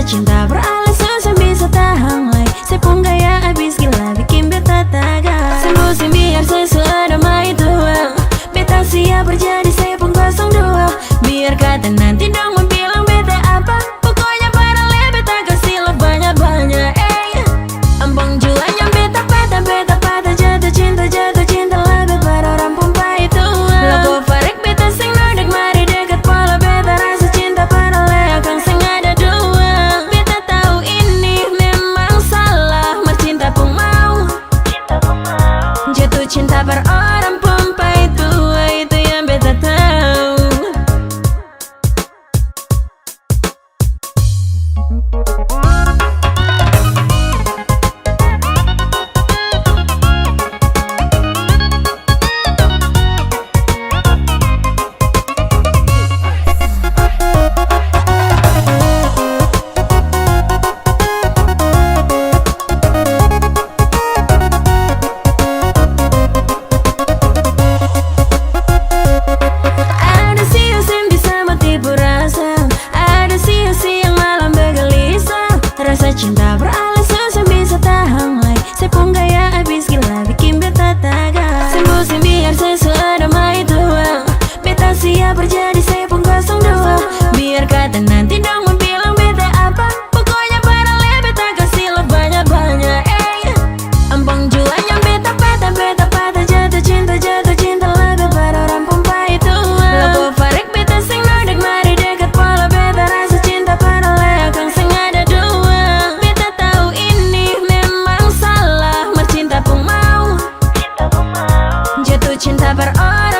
cinta beralasan saya bisa tahan lagi. Saya pun gaya abis gila bikin beta taga. Semusim biar sesuai nama itu. Beta siap berjadi saya pun 02. Biar kata nanti dong mau bilang beta apa. Pokoknya paralel beta kasih lo banyak-banyak. Ambang juanya beta patah jatuh cinta lebih pada orang pompa itu. Logo farek beta sing nodek mari dekat pola beta rasa cinta paralel kang sing ada dua. Beta tahu ini memang salah, mar cinta pun mau jatuh cinta per orang pompa itu yang beta tahu. Cinta beralasan saya bisa tahan lagi. Saya pun gaya abis gila bikin beta taga. Semusim biar sesuai nama itu. Beta siap berjadi saya pun 02. Biar kata nanti dong mau bilang beta apa. Pokoknya paralel beta kasih lo banyak-banyak. Ambang juanya beta patah jatuh cinta lebih pada orang pompa itu. Logo farek beta sing nodek mari dekat pola beta rasa cinta paralel kang sing ada dua. Cinta per orang